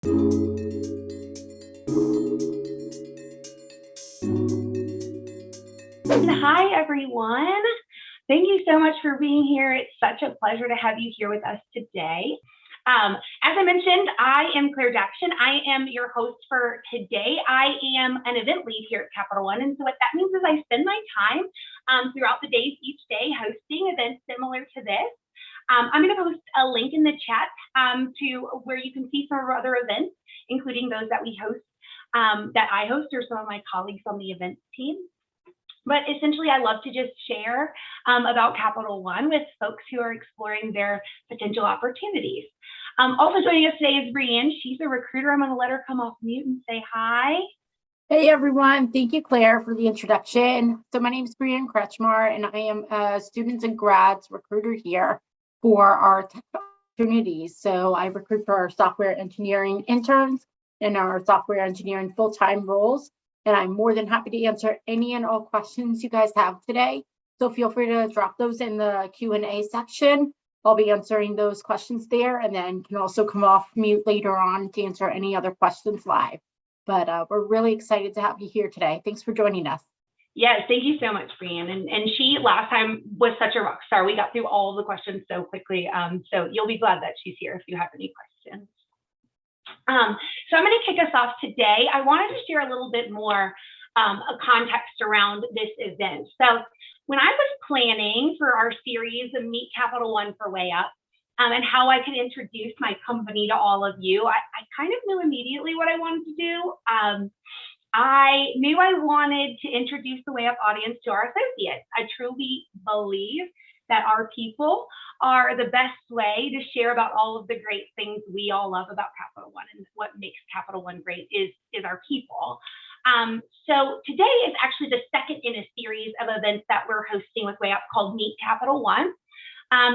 Hi, everyone. Thank you so much for being here. It's such a pleasure to have you here with us today. As I mentioned, I am KREZSCHMAR. I am your host for today. I am an event lead here at Capital One. And so what that means is I spend my time throughout the days each day hosting events similar to this. I'm going to post a link in the chat to where you can see some of our other events, including those that we host, that I host, or some of my colleagues on the events team. But essentially, I love to just share about Capital One with folks who are exploring their potential opportunities. Also joining us today is BREANNE. She's a recruiter. I'm going to let her come off mute and say hi. Hey, everyone. Thank you, Claire, for the introduction. So my name is BREANNE KREZSCHMAR, and I am a students and grads recruiter here for our tech opportunities. So I recruit for our software engineering interns and our software engineering full-time roles. And I'm more than happy to answer any and all questions you guys have today. So feel free to drop those in the Q&A section. I'll be answering those questions there, and then can also come off mute later on to answer any other questions live. But we're really excited to have you here today. Thanks for joining us. Yes, thank you so much, BREANNE. And she last time was such a rock star. We got through all of the questions so quickly. So you'll be glad that she's here if you have any questions. So I'm going to kick us off today. I wanted to share a little bit more a context around this event. So when I was planning for our series of Meet Capital One for Way Up, and how I could introduce my company to all of you, I kind of knew immediately what I wanted to do. I knew I wanted to introduce the Way Up audience to our associates. I truly believe that our people are the best way to share about all of the great things we all love about Capital One, and what makes Capital One great is our people. So today is actually the second in a series of events that we're hosting with Way Up called Meet Capital One.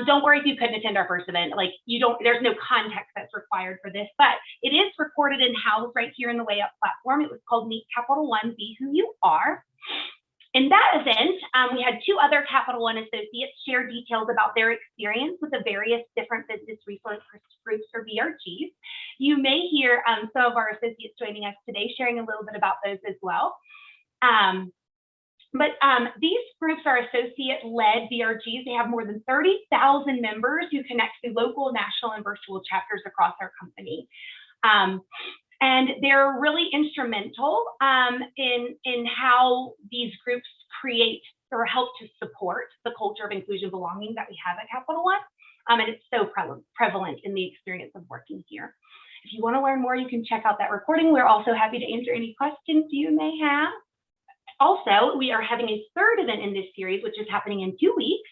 Don't worry if you couldn't attend our first event. Like, there's no context that's required for this, but it is recorded and housed right here in the Way Up platform. It was called Meet Capital One, Be Who You Are. In that event, we had two other Capital One associates share details about their experience with the various different business resource groups or BRGs. You may hear some of our associates joining us today sharing a little bit about those as well. But these groups are associate-led BRGs. They have more than 30,000 members who connect through local, national, and virtual chapters across our company. And they're really instrumental in how these groups create or help to support the culture of inclusion belonging that we have at Capital One. And it's so prevalent in the experience of working here. If you want to learn more, you can check out that recording. We're also happy to answer any questions you may have. Also, we are having a third event in this series, which is happening in 2 weeks.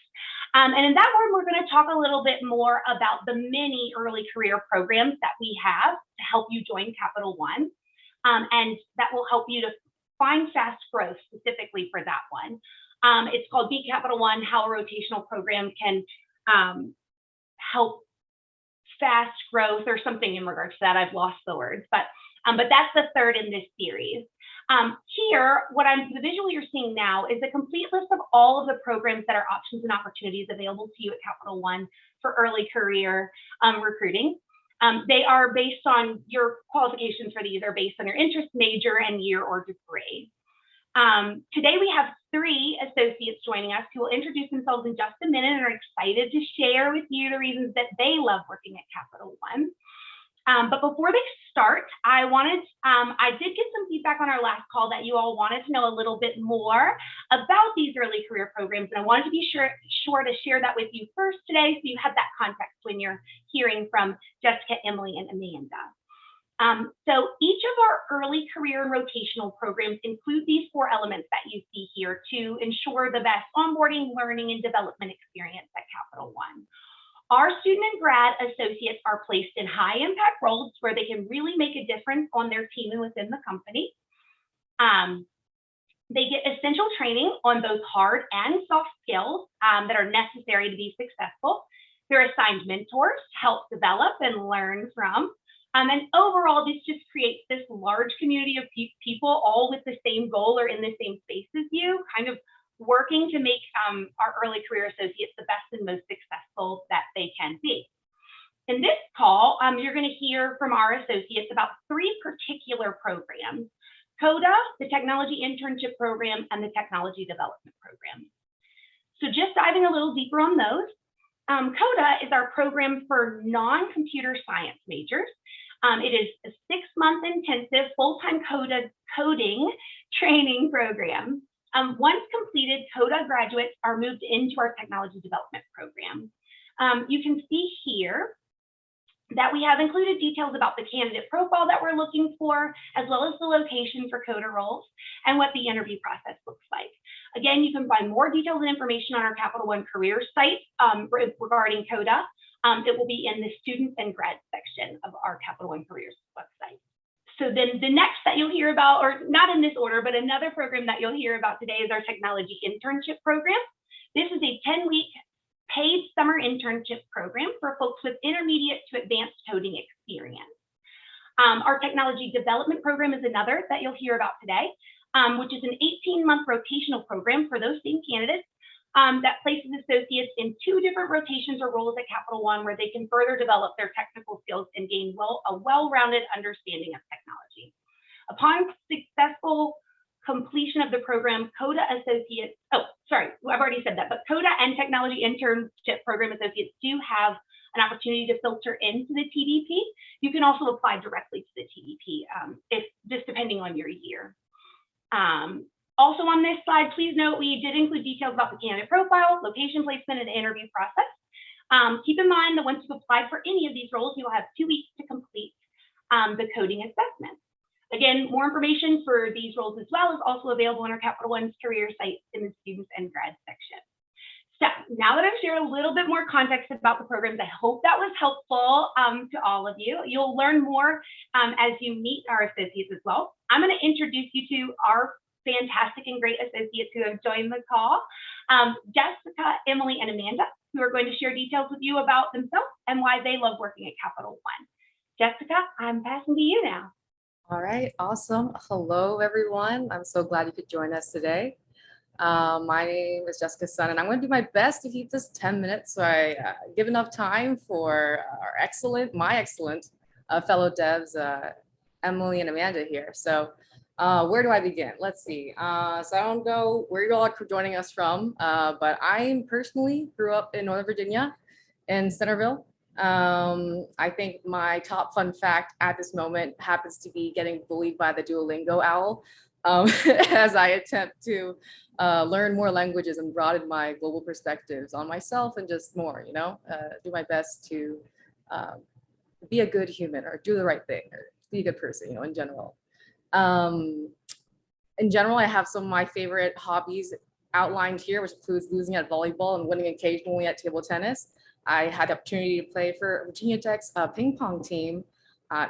And in that one, we're going to talk a little bit more about the many early career programs that we have to help you join Capital One. And that will help you to find fast growth specifically for that one. It's called Be Capital One, How a Rotational Program Can Help Fast Growth, or something in regards to that. I've lost the words, but that's the third in this series. Here, the visual you're seeing now is a complete list of all of the programs that are options and opportunities available to you at Capital One for early career recruiting. They are based on your qualifications for these are based on your interest, major, and year or degree. Today we have 3 associates joining us who will introduce themselves in just a minute and are excited to share with you the reasons that they love working at Capital One. But before they start, I did get some feedback on our last call that you all wanted to know a little bit more about these early career programs. And I wanted to be sure to share that with you first today, so you have that context when you're hearing from Jessica, Emily, and Amanda. So each of our early career and rotational programs include these 4 elements that you see here to ensure the best onboarding, learning, and development experience at Capital One. Our student and grad associates are placed in high impact roles where they can really make a difference on their team and within the company. They get essential training on both hard and soft skills that are necessary to be successful. They're assigned mentors to help develop and learn from. And overall, this just creates this large community of people all with the same goal or in the same space as you, kind of working to make our early career associates the best and most successful that they can be. In this call, you're going to hear from our associates about 3 particular programs: CODA, the Technology Internship Program, and the Technology Development Program. So just diving a little deeper on those, CODA is our program for non-computer science majors. It is a 6-month intensive full-time coding training program. Once completed, CODA graduates are moved into our Technology Development Program. You can see here that we have included details about the candidate profile that we're looking for, as well as the location for CODA roles and what the interview process looks like. Again, you can find more details and information on our Capital One Careers site regarding CODA. It will be in the Students and Grad section of our Capital One Careers website. So then the next that you'll hear about, or not in this order, but another program that you'll hear about today is our Technology Internship Program. This is a 10-week paid summer internship program for folks with intermediate to advanced coding experience. Our Technology Development Program is another that you'll hear about today, which is an 18-month rotational program for those same candidates that places associates in 2 different rotations or roles at Capital One, where they can further develop their technical skills and gain a well-rounded understanding of technology. Upon successful completion of the program, CODA associates, I've already said that, but CODA and Technology Internship Program associates do have an opportunity to filter into the TDP. You can also apply directly to the TDP, just depending on your year. Also on this slide, please note we did include details about the candidate profile, location, placement, and the interview process. Keep in mind that once you've applied for any of these roles, you'll have 2 weeks to complete the coding assessment. Again, more information for these roles as well is also available on our Capital One's career site in the Students and Grad section. So now that I've shared a little bit more context about the programs, I hope that was helpful to all of you. You'll learn more as you meet our associates as well. I'm going to introduce you to our fantastic and great associates who have joined the call. Jessica, Emily, and Amanda, who are going to share details with you about themselves and why they love working at Capital One. Jessica, I'm passing to you now. All right, awesome. Hello, everyone. I'm so glad you could join us today. My name is JACYSHYN, and I'm going to do my best to keep this 10 minutes so I give enough time for my excellent fellow devs, Emily and Amanda here. So where do I begin? Let's see. So I don't know where you all are joining us from, but I personally grew up in Northern Virginia in Centerville. I think my top fun fact at this moment happens to be getting bullied by the Duolingo owl as I attempt to learn more languages and broaden my global perspectives on myself and just more, do my best to be a good human or do the right thing or be a good person, in general. In general, I have some of my favorite hobbies outlined here, which includes losing at volleyball and winning occasionally at table tennis. I had the opportunity to play for Virginia Tech's ping pong team.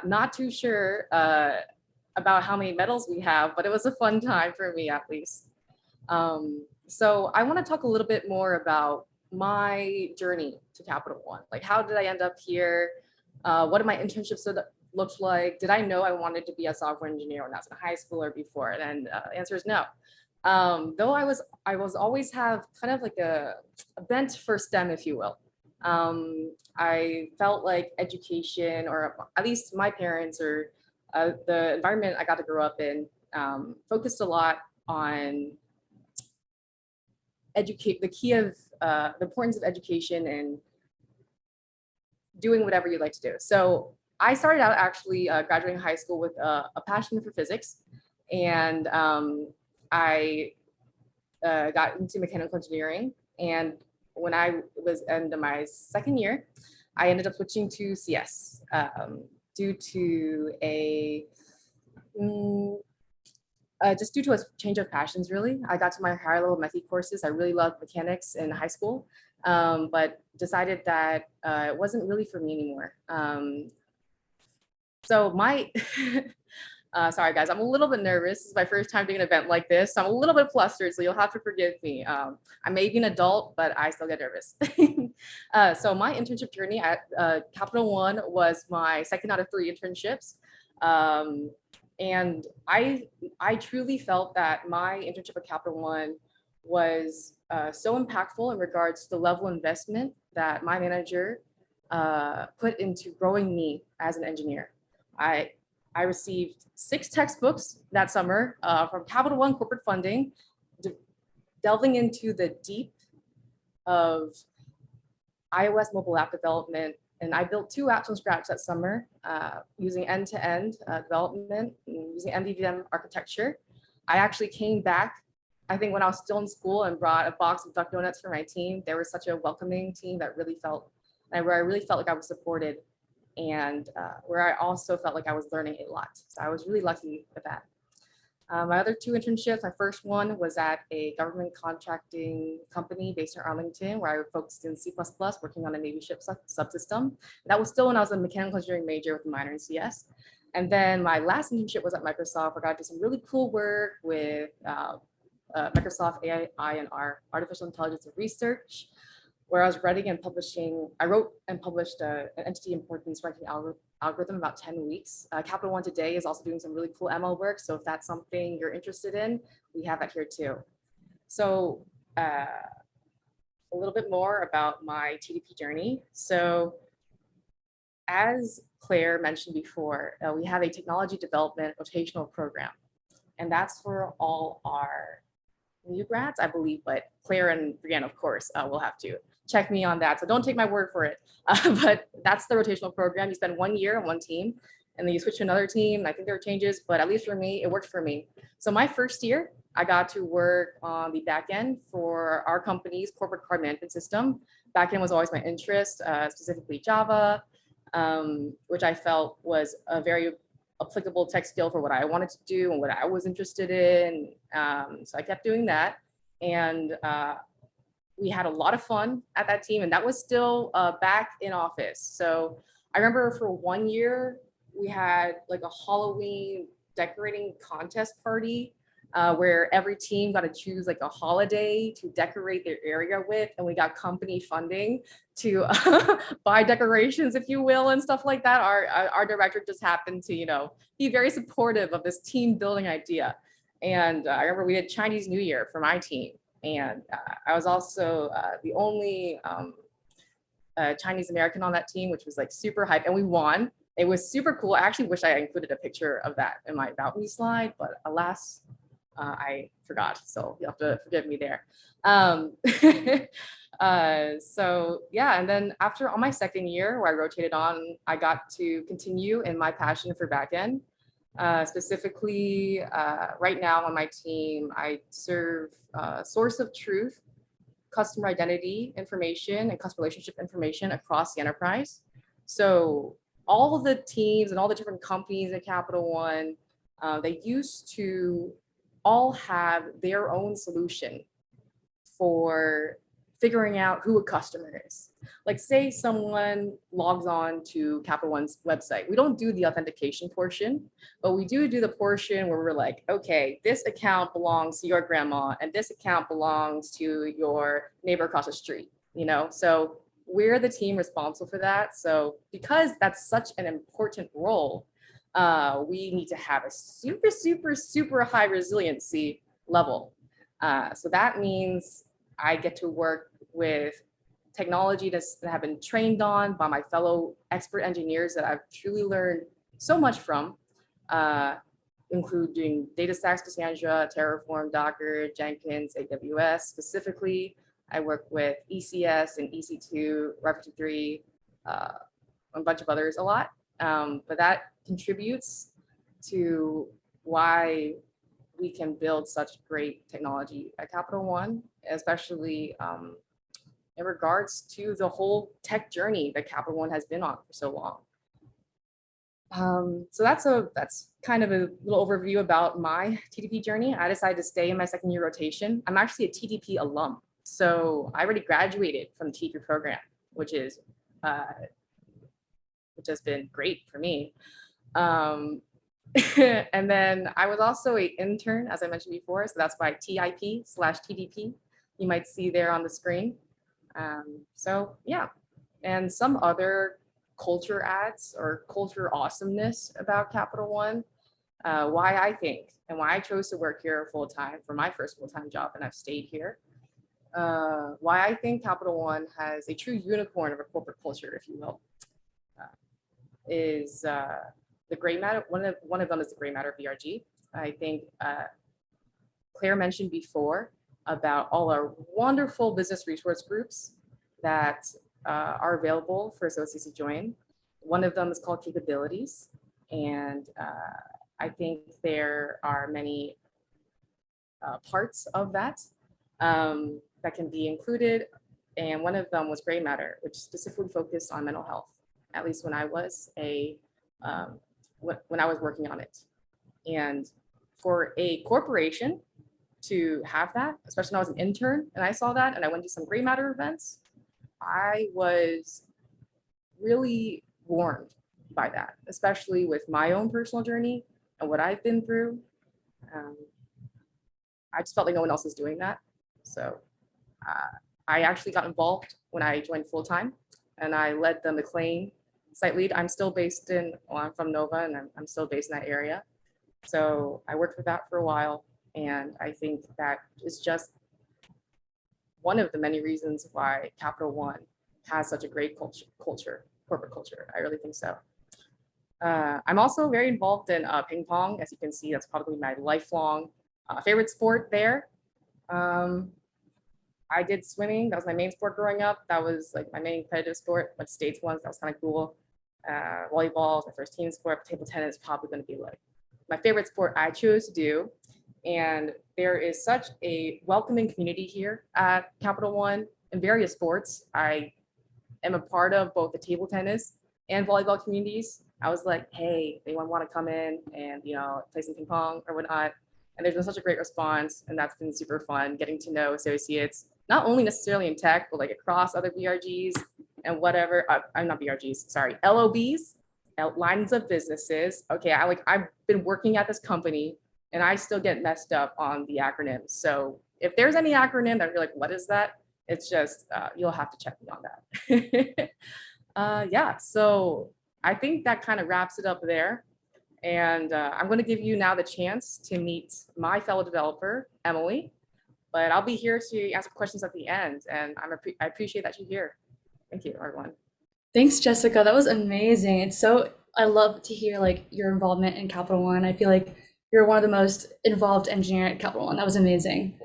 Not too sure about how many medals we have, but it was a fun time for me at least. So I want to talk a little bit more about my journey to Capital One. Like, how did I end up here? What did my internships look like? Did I know I wanted to be a software engineer when I was in high school or before? And the answer is no. Though I was always have kind of like a bent for STEM, if you will. I felt like education, or at least my parents or the environment I got to grow up in, focused a lot on the importance of education and doing whatever you like to do. So I started out actually graduating high school with a passion for physics, and I got into mechanical engineering. And when I was in my second year, I ended up switching to CS due to just due to a change of passions, really. I got to my higher level mechie courses. I really loved mechanics in high school, but decided that it wasn't really for me anymore. So sorry guys, I'm a little bit nervous. This is my first time doing an event like this. So I'm a little bit flustered, so you'll have to forgive me. I may be an adult, but I still get nervous. So my internship journey at Capital One was my second out of 3 internships. And I truly felt that my internship at Capital One was so impactful in regards to the level of investment that my manager put into growing me as an engineer. I received 6 textbooks that summer from Capital One corporate funding, delving into the deep of iOS mobile app development. And I built 2 apps from scratch that summer using end-to-end development, using MVVM architecture. I actually came back, I think when I was still in school, and brought a box of duck donuts for my team. They were such a welcoming team that really felt, where I really felt like I was supported, and where I also felt like I was learning a lot. So I was really lucky with that. My other 2 internships, my first one was at a government contracting company based in Arlington, where I focused in C++, working on a Navy ship subsystem. That was still when I was a mechanical engineering major with a minor in CS. And then my last internship was at Microsoft, where I got to do some really cool work with Microsoft AI and R, artificial intelligence and research, where I was writing and publishing. I wrote and published an entity importance ranking algorithm about 10 weeks. Capital One today is also doing some really cool ML work. So if that's something you're interested in, we have that here too. So a little bit more about my TDP journey. So as Claire mentioned before, we have a technology development rotational program, and that's for all our new grads, I believe, but Claire and BREANNE, of course, will have to check me on that. So don't take my word for it. But that's the rotational program. You spend 1 year on one team, and then you switch to another team. I think there are changes, but at least for me, it worked for me. So my first year, I got to work on the back end for our company's corporate card management system. Back end was always my interest, specifically Java, which I felt was a very applicable tech skill for what I wanted to do and what I was interested in. So I kept doing that. And we had a lot of fun at that team, and that was still back in office. So I remember for 1 year, we had like a Halloween decorating contest party where every team got to choose like a holiday to decorate their area with, and we got company funding to buy decorations, if you will, and stuff like that. Our director just happened to, be very supportive of this team building idea. And I remember we had Chinese New Year for my team, and I was also the only Chinese American on that team, which was like super hype, and we won. It was super cool. I actually wish I included a picture of that in my About Me slide, but alas, I forgot. So you'll have to forgive me there. So yeah, and then on my second year where I rotated on, I got to continue in my passion for backend. Specifically, right now on my team, I serve source of truth, customer identity information, and customer relationship information across the enterprise. So all of the teams and all the different companies at Capital One, they used to all have their own solution for figuring out who a customer is. Like say someone logs on to Capital One's website. We don't do the authentication portion, but we do the portion where we're like, okay, this account belongs to your grandma and this account belongs to your neighbor across the street, So we're the team responsible for that. So because that's such an important role, we need to have a super, super, super high resiliency level. So that means I get to work with technology that have been trained on by my fellow expert engineers that I've truly learned so much from, including DataStax, Cassandra, Terraform, Docker, Jenkins, AWS. Specifically, I work with ECS and EC2, Rep53, a bunch of others a lot. But that contributes to why we can build such great technology at Capital One, especially in regards to the whole tech journey that Capital One has been on for so long. So that's kind of a little overview about my TDP journey. I decided to stay in my second year rotation. I'm actually a TDP alum. So I already graduated from the TDP program, which has been great for me. And then I was also an intern, as I mentioned before, so that's why TIP/TDP you might see there on the screen. So yeah, and some other culture ads or culture awesomeness about Capital One, why I think and why I chose to work here full time for my first full-time job, and I've stayed here. why I think Capital One has a true unicorn of a corporate culture, if you will, is the gray matter. One of them is the gray matter BRG. I think Claire mentioned before about all our wonderful business resource groups that are available for associates to join. One of them is called Capabilities, and I think there are many parts of that that can be included. And one of them was Gray Matter, which specifically focused on mental health, at least when I was when I was working on it. And for a corporation to have that, especially when I was an intern and I saw that and I went to some Gray Matter events, I was really warmed by that, especially with my own personal journey and what I've been through. I just felt like no one else was doing that. So I actually got involved when I joined full time, and I led the McLean site lead. I'm still based in, well, I'm from Nova, and I'm still based in that area. So I worked with that for a while, and I think that is just one of the many reasons why Capital One has such a great corporate culture. I really think so. I'm also very involved in ping pong. As you can see, that's probably my lifelong favorite sport there. I did swimming. That was my main sport growing up. That was like my main competitive sport. Went states once. That was kind of cool. Volleyball was my first team sport. Table tennis is probably going to be like my favorite sport I chose to do. And there is such a welcoming community here at Capital One in various sports. I am a part of both the table tennis and volleyball communities. I was like, hey, anyone want to come in and, you know, play some ping pong or whatnot? And there's been such a great response, and that's been super fun getting to know associates, not only necessarily in tech, but like across other BRGs and whatever. I'm not BRGs, sorry, LOBs, lines of businesses. Okay, I've been working at this company, and I still get messed up on the acronyms. So if there's any acronym that you're like, what is that? It's just, you'll have to check me on that. Yeah, so I think that kind of wraps it up there. And I'm going to give you now the chance to meet my fellow developer, Emily, but I'll be here to answer questions at the end. And I appreciate that you're here. Thank you, everyone. Thanks, Jessica. That was amazing. I love to hear like your involvement in Capital One. I feel like you're one of the most involved engineer at Capital One. That was amazing.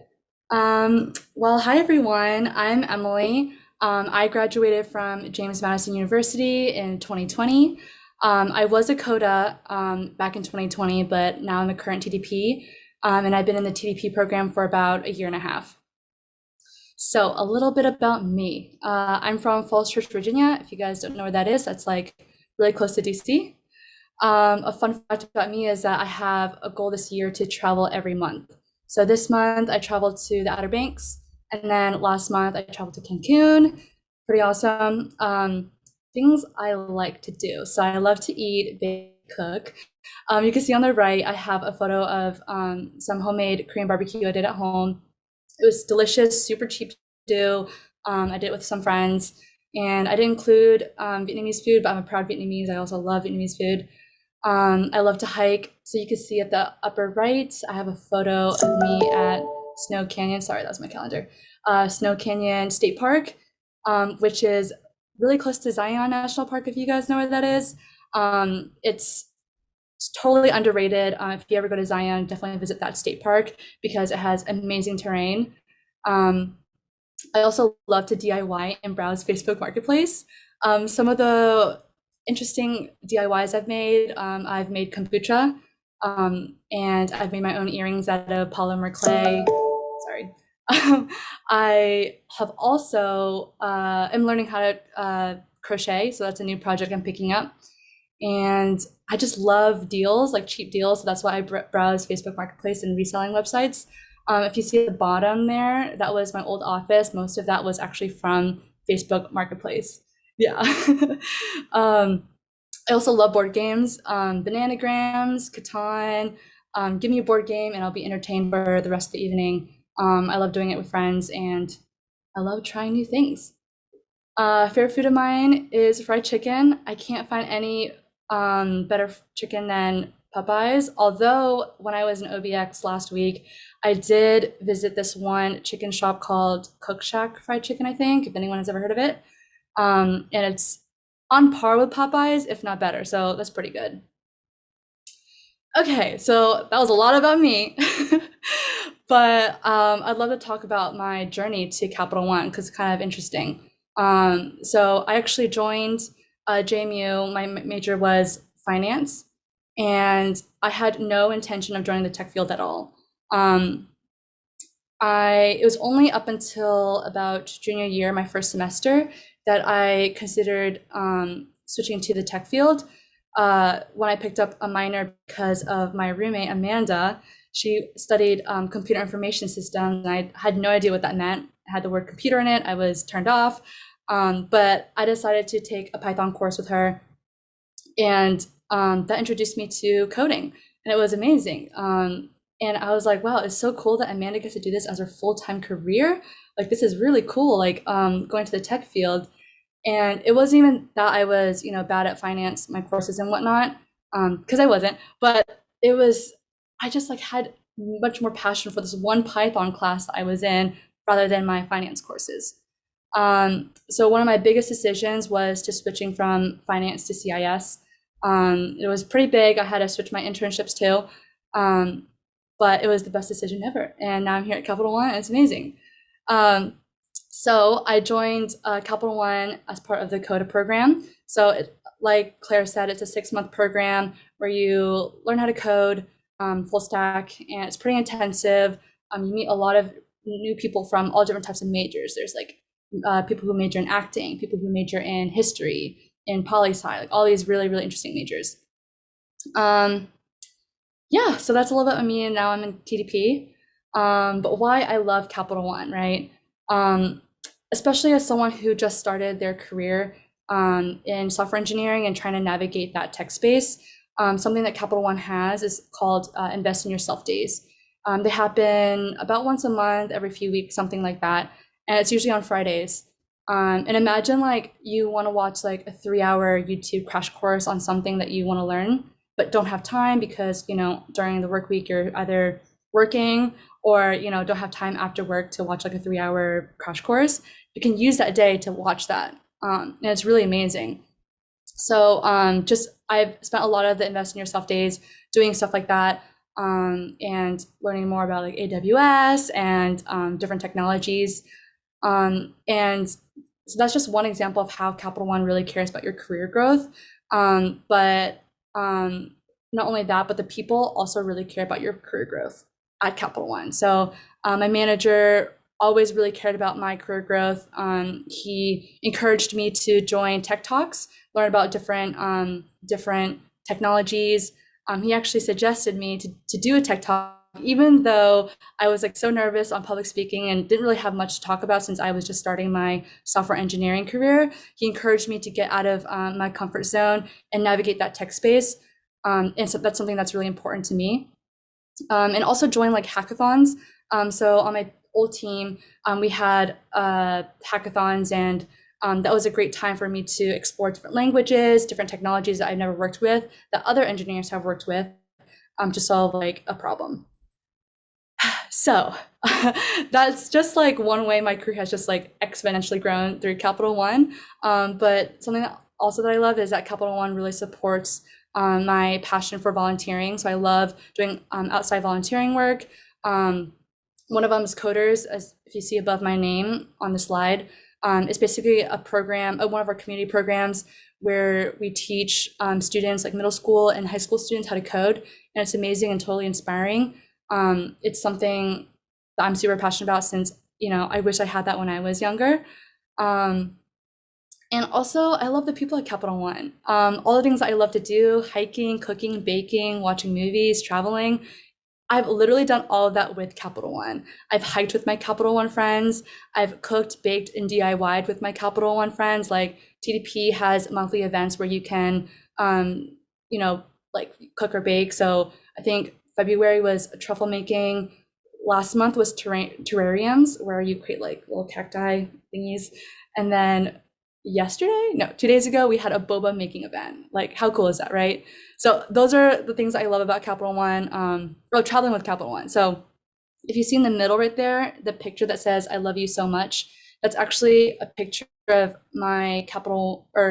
Well, hi everyone. I'm Emily. I graduated from James Madison University in 2020. I was a CODA back in 2020, but now I'm a current TDP, and I've been in the TDP program for about a year and a half. So a little bit about me. I'm from Falls Church, Virginia. If you guys don't know where that is, that's like really close to DC. A fun fact about me is that I have a goal this year to travel every month. So this month I traveled to the Outer Banks, and then last month I traveled to Cancun. Pretty awesome. Things I like to do. So I love to eat, bake, cook. You can see on the right, I have a photo of some homemade Korean barbecue I did at home. It was delicious, super cheap to do. I did it with some friends, and I didn't include Vietnamese food, but I'm a proud Vietnamese. I also love Vietnamese food. I love to hike. So you can see at the upper right, I have a photo of me at Snow Canyon. Sorry, that's my calendar. Snow Canyon State Park, which is really close to Zion National Park, if you guys know where that is. It's totally underrated. If you ever go to Zion, definitely visit that state park because it has amazing terrain. I also love to DIY and browse Facebook Marketplace. Some of the interesting DIYs I've made kombucha, and I've made my own earrings out of polymer clay. Sorry. I have also am learning how to crochet, so that's a new project I'm picking up. And I just love deals, like cheap deals. So that's why I browse Facebook Marketplace and reselling websites. If you see at the bottom there, that was my old office. Most of that was actually from Facebook Marketplace. Yeah. I also love board games, Bananagrams, Catan. Give me a board game and I'll be entertained for the rest of the evening. I love doing it with friends, and I love trying new things. Favorite food of mine is fried chicken. I can't find any better chicken than Popeyes. Although when I was in OBX last week, I did visit this one chicken shop called Cook Shack Fried Chicken, I think, if anyone has ever heard of it. And it's on par with Popeyes, if not better. So that's pretty good. Okay, so that was a lot about me. But I'd love to talk about my journey to Capital One because it's kind of interesting. So I actually joined JMU. My major was finance, and I had no intention of joining the tech field at all. It was only up until about junior year, my first semester, that I considered switching to the tech field. When I picked up a minor because of my roommate, Amanda. She studied computer information systems, and I had no idea what that meant. It had the word computer in it. I was turned off. But I decided to take a Python course with her, and that introduced me to coding, and it was amazing. And I was like, wow, it's so cool that Amanda gets to do this as her full-time career. Like, this is really cool, like going to the tech field. And it wasn't even that I was, bad at finance, my courses and whatnot, because I wasn't, but it was, I just like had much more passion for this one Python class that I was in rather than my finance courses. So one of my biggest decisions was to switching from finance to CIS. It was pretty big. I had to switch my internships too. But it was the best decision ever. And now I'm here at Capital One, and it's amazing. So I joined Capital One as part of the CODA program. So like Claire said, it's a 6-month program where you learn how to code full stack, and it's pretty intensive. You meet a lot of new people from all different types of majors. There's like people who major in acting, people who major in history, in poli-sci, like all these really, really interesting majors. Yeah, so that's a little bit of me, and now I'm in TDP. But why I love Capital One, right? Especially as someone who just started their career in software engineering and trying to navigate that tech space. Something that Capital One has is called Invest in Yourself Days. They happen about once a month, every few weeks, something like that. And it's usually on Fridays. And imagine like you want to watch like a 3-hour YouTube crash course on something that you want to learn, but don't have time because, during the work week, you're either working or, don't have time after work to watch like a 3-hour crash course. You can use that day to watch that. And it's really amazing. So I've spent a lot of the Invest in Yourself days doing stuff like that, and learning more about like AWS and different technologies. And so that's just one example of how Capital One really cares about your career growth. But not only that, but the people also really care about your career growth at Capital One. So my manager always really cared about my career growth. He encouraged me to join Tech Talks, learn about different technologies. He actually suggested me to do a Tech Talk, even though I was like so nervous on public speaking and didn't really have much to talk about since I was just starting my software engineering career. He encouraged me to get out of my comfort zone and navigate that tech space. And so that's something that's really important to me. And also join like hackathons. So on my old team, we had hackathons, and that was a great time for me to explore different languages, different technologies that I've never worked with, that other engineers have worked with, to solve like a problem. So that's just like one way my career has just like exponentially grown through Capital One. But something that also that I love is that Capital One really supports my passion for volunteering. So I love doing outside volunteering work. One of them is Coders, as if you see above my name on the slide. It's basically a program, one of our community programs where we teach students, like middle school and high school students, how to code. And it's amazing and totally inspiring. It's something that I'm super passionate about since, I wish I had that when I was younger. And also, I love the people at Capital One. All the things that I love to do, hiking, cooking, baking, watching movies, traveling, I've literally done all of that with Capital One. I've hiked with my Capital One friends. I've cooked, baked, and DIY'd with my Capital One friends. Like TDP has monthly events where you can, like cook or bake. So I think February was truffle making. Last month was terrariums, where you create like little cacti thingies. And then yesterday, no, 2 days ago, we had a boba making event. Like, how cool is that, right? So those are the things I love about Capital One, or traveling with Capital One. So if you see in the middle right there, the picture that says "I love you so much," that's actually a picture of my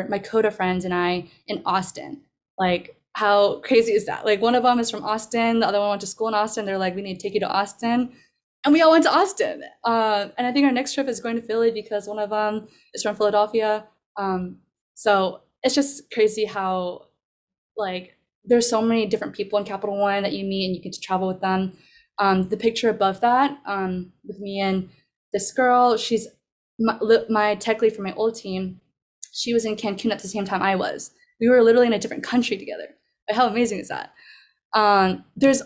my Coda friends and I in Austin. Like, how crazy is that? Like, one of them is from Austin, the other one went to school in Austin. They're like, "We need to take you to Austin," and we all went to Austin. And I think our next trip is going to Philly because one of them is from Philadelphia. So it's just crazy how, like, there's so many different people in Capital One that you meet and you get to travel with them. The picture above that, with me and this girl, she's my tech lead for my old team. She was in Cancun at the same time I was. We were literally in a different country together. Like, how amazing is that? There's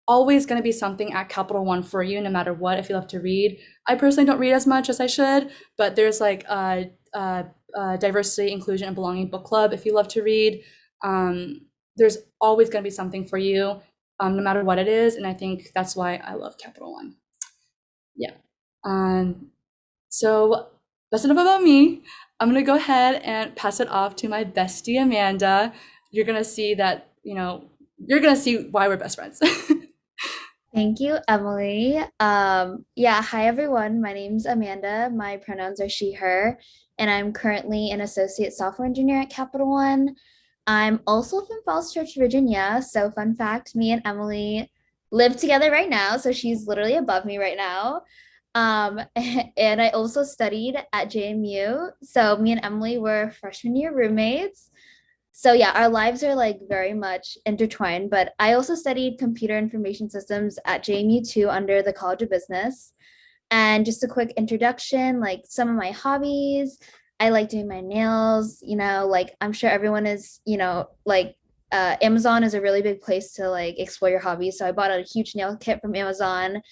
always going to be something at Capital One for you, no matter what, if you love to read. I personally don't read as much as I should, but there's like a diversity, inclusion, and belonging book club if you love to read. There's always going to be something for you, no matter what it is. And I think that's why I love Capital One. Yeah. So that's enough about me. I'm going to go ahead and pass it off to my bestie, Amanda. You're going to see that, you're going to see why we're best friends. Thank you, Emily. Yeah, hi everyone. My name's Amanda. My pronouns are she, her, and I'm currently an associate software engineer at Capital One. I'm also from Falls Church, Virginia. So fun fact, me and Emily live together right now. So she's literally above me right now. And I also studied at JMU. So me and Emily were freshman year roommates. So yeah, our lives are like very much intertwined, but I also studied computer information systems at JMU too under the College of Business. And just a quick introduction, like some of my hobbies, I like doing my nails, like I'm sure everyone is, like Amazon is a really big place to like explore your hobbies. So I bought a huge nail kit from Amazon.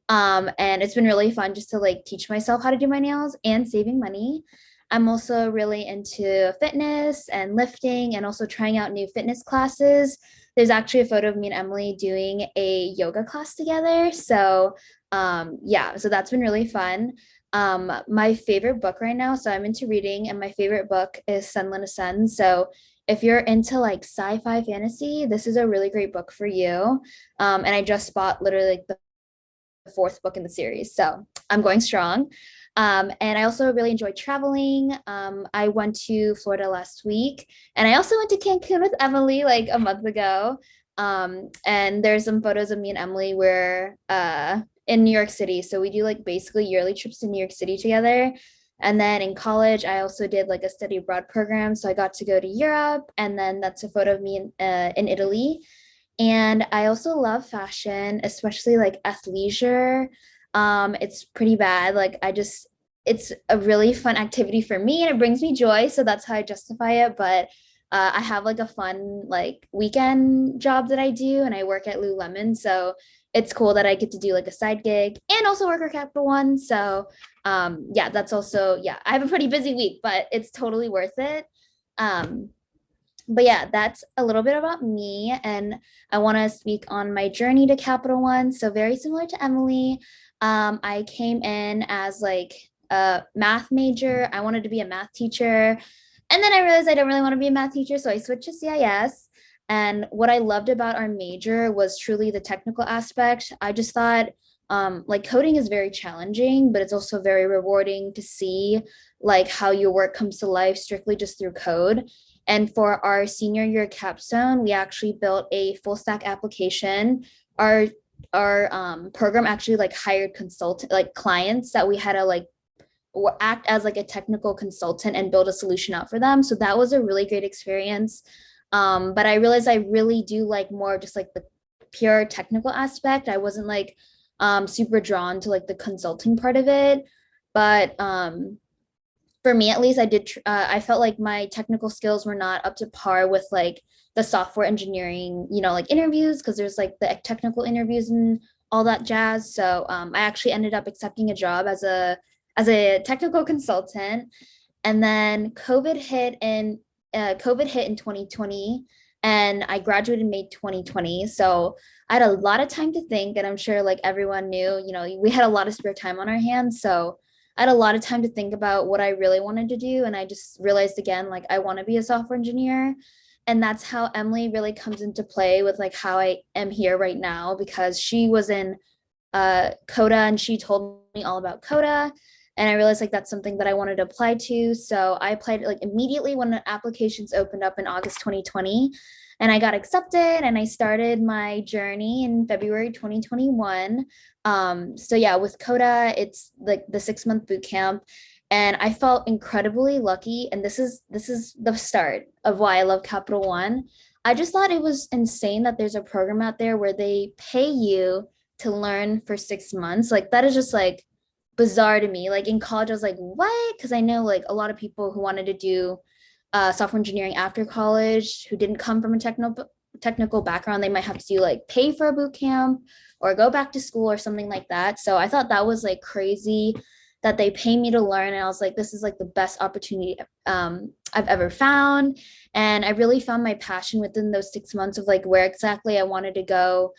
And it's been really fun just to like teach myself how to do my nails and saving money. I'm also really into fitness and lifting and also trying out new fitness classes. There's actually a photo of me and Emily doing a yoga class together. So yeah, so that's been really fun. My favorite book right now, so I'm into reading, and my favorite book is Sunland Ascend. So if you're into like sci-fi fantasy, this is a really great book for you. And I just bought literally like the fourth book in the series. So I'm going strong. And I also really enjoy traveling. I went to Florida last week, and I also went to Cancun with Emily like a month ago. And there's some photos of me and Emily where in New York City. So we do like basically yearly trips to New York City together. And then in college, I also did like a study abroad program. So I got to go to Europe, and then that's a photo of me in Italy. And I also love fashion, especially like athleisure. It's pretty bad. Like it's a really fun activity for me and it brings me joy. So that's how I justify it. But I have like a fun like weekend job that I do, and I work at Lululemon. So it's cool that I get to do like a side gig and also work at Capital One. So yeah, that's also, yeah, I have a pretty busy week, but it's totally worth it. But yeah, that's a little bit about me, and I want to speak on my journey to Capital One. So very similar to Emily, I came in as like a math major. I wanted to be a math teacher, and then I realized I don't really want to be a math teacher, so I switched to CIS. And what I loved about our major was truly the technical aspect. I just thought like coding is very challenging, but it's also very rewarding to see like how your work comes to life strictly just through code. And for our senior year capstone, we actually built a full stack application. Our program actually like hired consultant like clients that we had to like act as like a technical consultant and build a solution out for them. So that was a really great experience. But I realized I really do like more just like the pure technical aspect. I wasn't like super drawn to like the consulting part of it. But for me at least, I felt like my technical skills were not up to par with like the software engineering, like interviews, because there's like the technical interviews and all that jazz. So I actually ended up accepting a job as a technical consultant. And then COVID hit in 2020, and I graduated May 2020. So I had a lot of time to think, and I'm sure like everyone knew, we had a lot of spare time on our hands. So I had a lot of time to think about what I really wanted to do. And I just realized again, like, I want to be a software engineer. And that's how Emily really comes into play with like how I am here right now, because she was in Coda and she told me all about Coda. And I realized like that's something that I wanted to apply to. So I applied like immediately when the applications opened up in August 2020. And I got accepted and I started my journey in February 2021. So yeah, with Coda, it's like the 6-month boot camp. And I felt incredibly lucky. And this is the start of why I love Capital One. I just thought it was insane that there's a program out there where they pay you to learn for 6 months. Like that is just like bizarre to me. Like in college, I was like, what? Because I know like a lot of people who wanted to do software engineering after college who didn't come from a technical background, they might have to like pay for a boot camp or go back to school or something like that. So I thought that was like crazy that they pay me to learn. And I was like, this is like the best opportunity I've ever found. And I really found my passion within those 6 months of like where exactly I wanted to go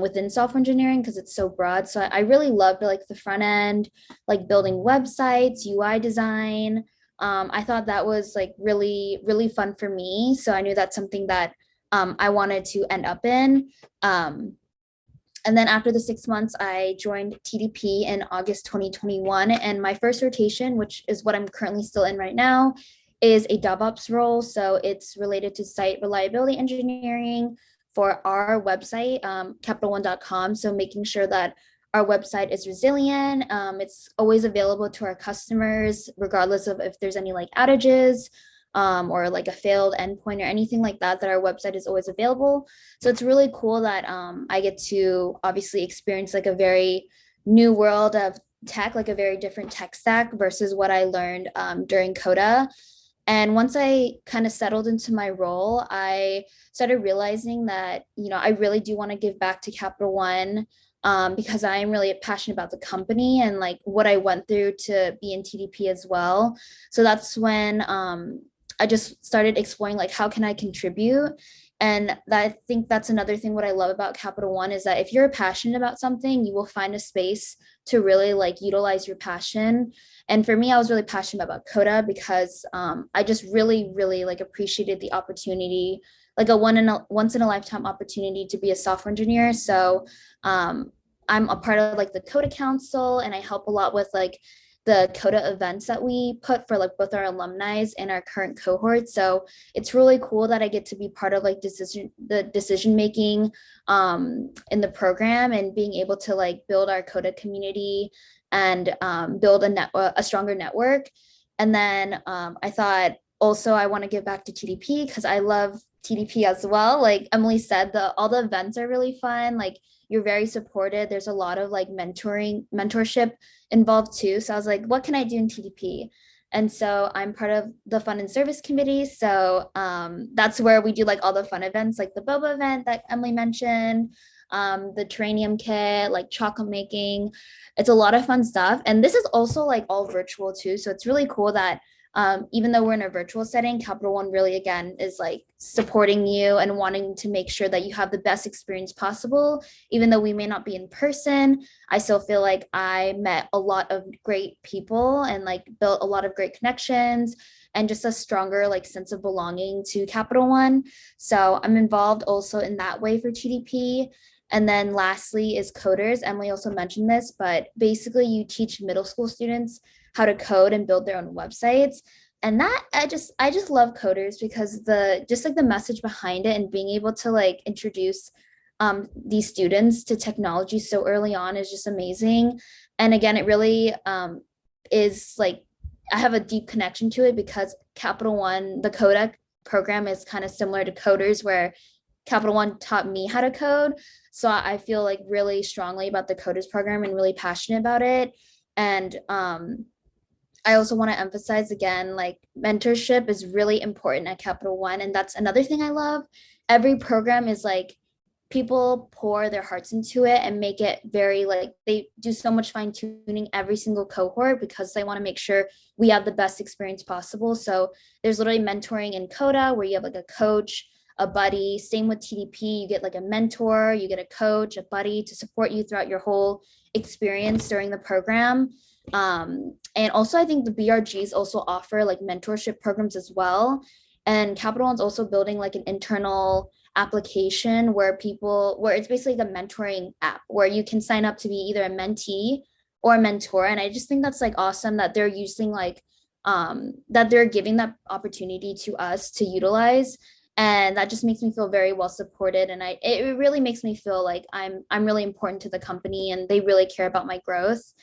within software engineering, because it's so broad. So I really loved like the front end, like building websites, UI design. I thought that was like really, really fun for me. So I knew that's something that I wanted to end up in. And then after the 6 months, I joined TDP in August 2021. And my first rotation, which is what I'm currently still in right now, is a DevOps role. So it's related to site reliability engineering for our website, capitalone.com. So making sure that our website is resilient. It's always available to our customers, regardless of if there's any like outages or like a failed endpoint or anything like that, that our website is always available. So it's really cool that I get to obviously experience like a very new world of tech, like a very different tech stack versus what I learned during Coda. And once I kind of settled into my role, I started realizing that, you know, I really do want to give back to Capital One because I am really passionate about the company and like what I went through to be in TDP as well. So that's when I just started exploring like how can I contribute. And that, I think that's another thing what I love about Capital One is that if you're passionate about something, you will find a space to really like utilize your passion. And for me, I was really passionate about Coda because I just really, really like appreciated the opportunity, like a once in a lifetime opportunity to be a software engineer. So I'm a part of like the Coda Council, and I help a lot with like the Coda events that we put for like both our alumni and our current cohort. So it's really cool that I get to be part of like the decision making in the program, and being able to like build our Coda community and build a stronger network. And then I thought also I want to give back to TDP because I love TDP as well. Like Emily said, all the events are really fun. Like you're very supported. There's a lot of like mentorship involved too. So I was like, what can I do in TDP? And so I'm part of the fun and service committee. So that's where we do like all the fun events, like the boba event that Emily mentioned, the Terranium kit, like chocolate making. It's a lot of fun stuff. And this is also like all virtual too. So it's really cool that even though we're in a virtual setting, Capital One really, again, is like supporting you and wanting to make sure that you have the best experience possible. Even though we may not be in person, I still feel like I met a lot of great people and like built a lot of great connections and just a stronger like sense of belonging to Capital One. So I'm involved also in that way for TDP. And then lastly is coders. Emily also mentioned this, but basically you teach middle school students how to code and build their own websites. And that I just love coders because just like the message behind it and being able to like introduce these students to technology so early on is just amazing. And again, it really is like I have a deep connection to it because Capital One, the Coda program is kind of similar to coders where Capital One taught me how to code. So I feel like really strongly about the coders program and really passionate about it. And I also want to emphasize again, like mentorship is really important at Capital One. And that's another thing I love. Every program is like people pour their hearts into it and make it very like they do so much fine tuning every single cohort because they want to make sure we have the best experience possible. So there's literally mentoring in Coda where you have like a coach, a buddy. Same with TDP, you get like a mentor, you get a coach, a buddy to support you throughout your whole experience during the program. And also I think the BRGs also offer like mentorship programs as well. And Capital One's also building like an internal application where it's basically the mentoring app where you can sign up to be either a mentee or a mentor. And I just think that's like awesome that they're using like, that they're giving that opportunity to us to utilize. And that just makes me feel very well supported. And it really makes me feel like I'm really important to the company and they really care about my growth.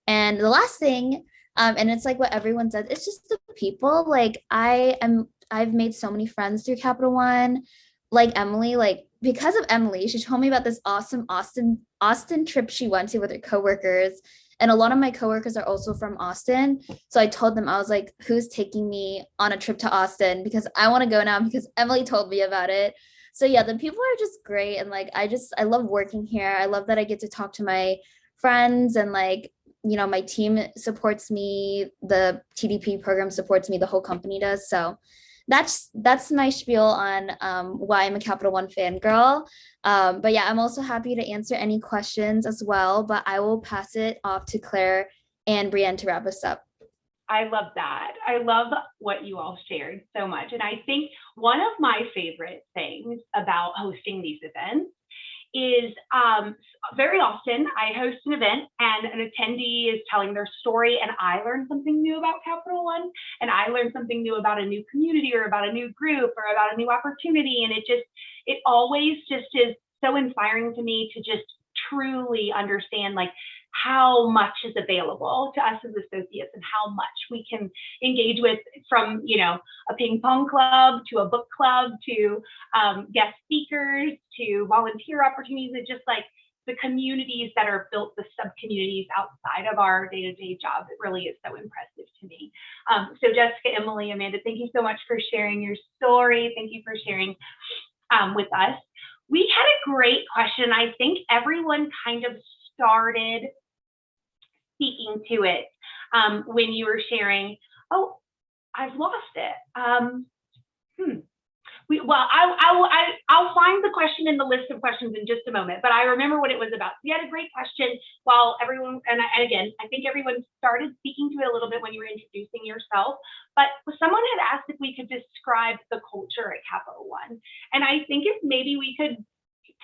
And the last thing, and it's like what everyone said, it's just the people. Like I've made so many friends through Capital One. Like Emily, like because of Emily, she told me about this awesome Austin trip she went to with her coworkers. And a lot of my coworkers are also from Austin. So I told them, I was like, who's taking me on a trip to Austin? Because I want to go now because Emily told me about it. So yeah, the people are just great. And like, I love working here. I love that I get to talk to my friends and like, you know, my team supports me. The TDP program supports me. The whole company does. So that's my spiel on why I'm a Capital One fangirl. But yeah, I'm also happy to answer any questions as well, but I will pass it off to Claire and Brienne to wrap us up. I love that. I love what you all shared so much. And I think one of my favorite things about hosting these events is very often I host an event and an attendee is telling their story and I learn something new about Capital One and I learn something new about a new community or about a new group or about a new opportunity. And it always just is so inspiring to me to just truly understand like how much is available to us as associates and how much we can engage with, from, you know, a ping pong club to a book club to guest speakers to volunteer opportunities. It's just like the communities that are built, the sub-communities outside of our day-to-day jobs. It really is so impressive to me. So Jessica, Emily, Amanda, thank you so much for sharing your story. Thank you for sharing with us. We had a great question. I think everyone kind of started speaking to it when you were sharing. Oh, I've lost it. I'll find the question in the list of questions in just a moment, but I remember what it was about. We had a great question while everyone, and again, I think everyone started speaking to it a little bit when you were introducing yourself, but someone had asked if we could describe the culture at Capital One. And I think if maybe we could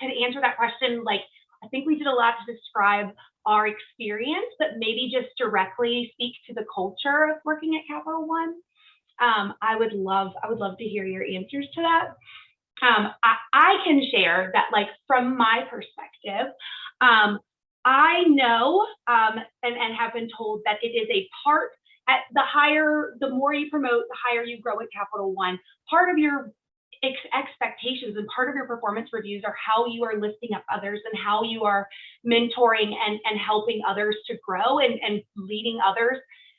answer that question, like, I think we did a lot to describe our experience, but maybe just directly speak to the culture of working at Capital One. I would love to hear your answers to that. I can share that, like, from my perspective, I know and have been told that it is a part at the more you promote, the higher you grow at Capital One. Part of your expectations and part of your performance reviews are how you are lifting up others and how you are mentoring and helping others to grow and leading others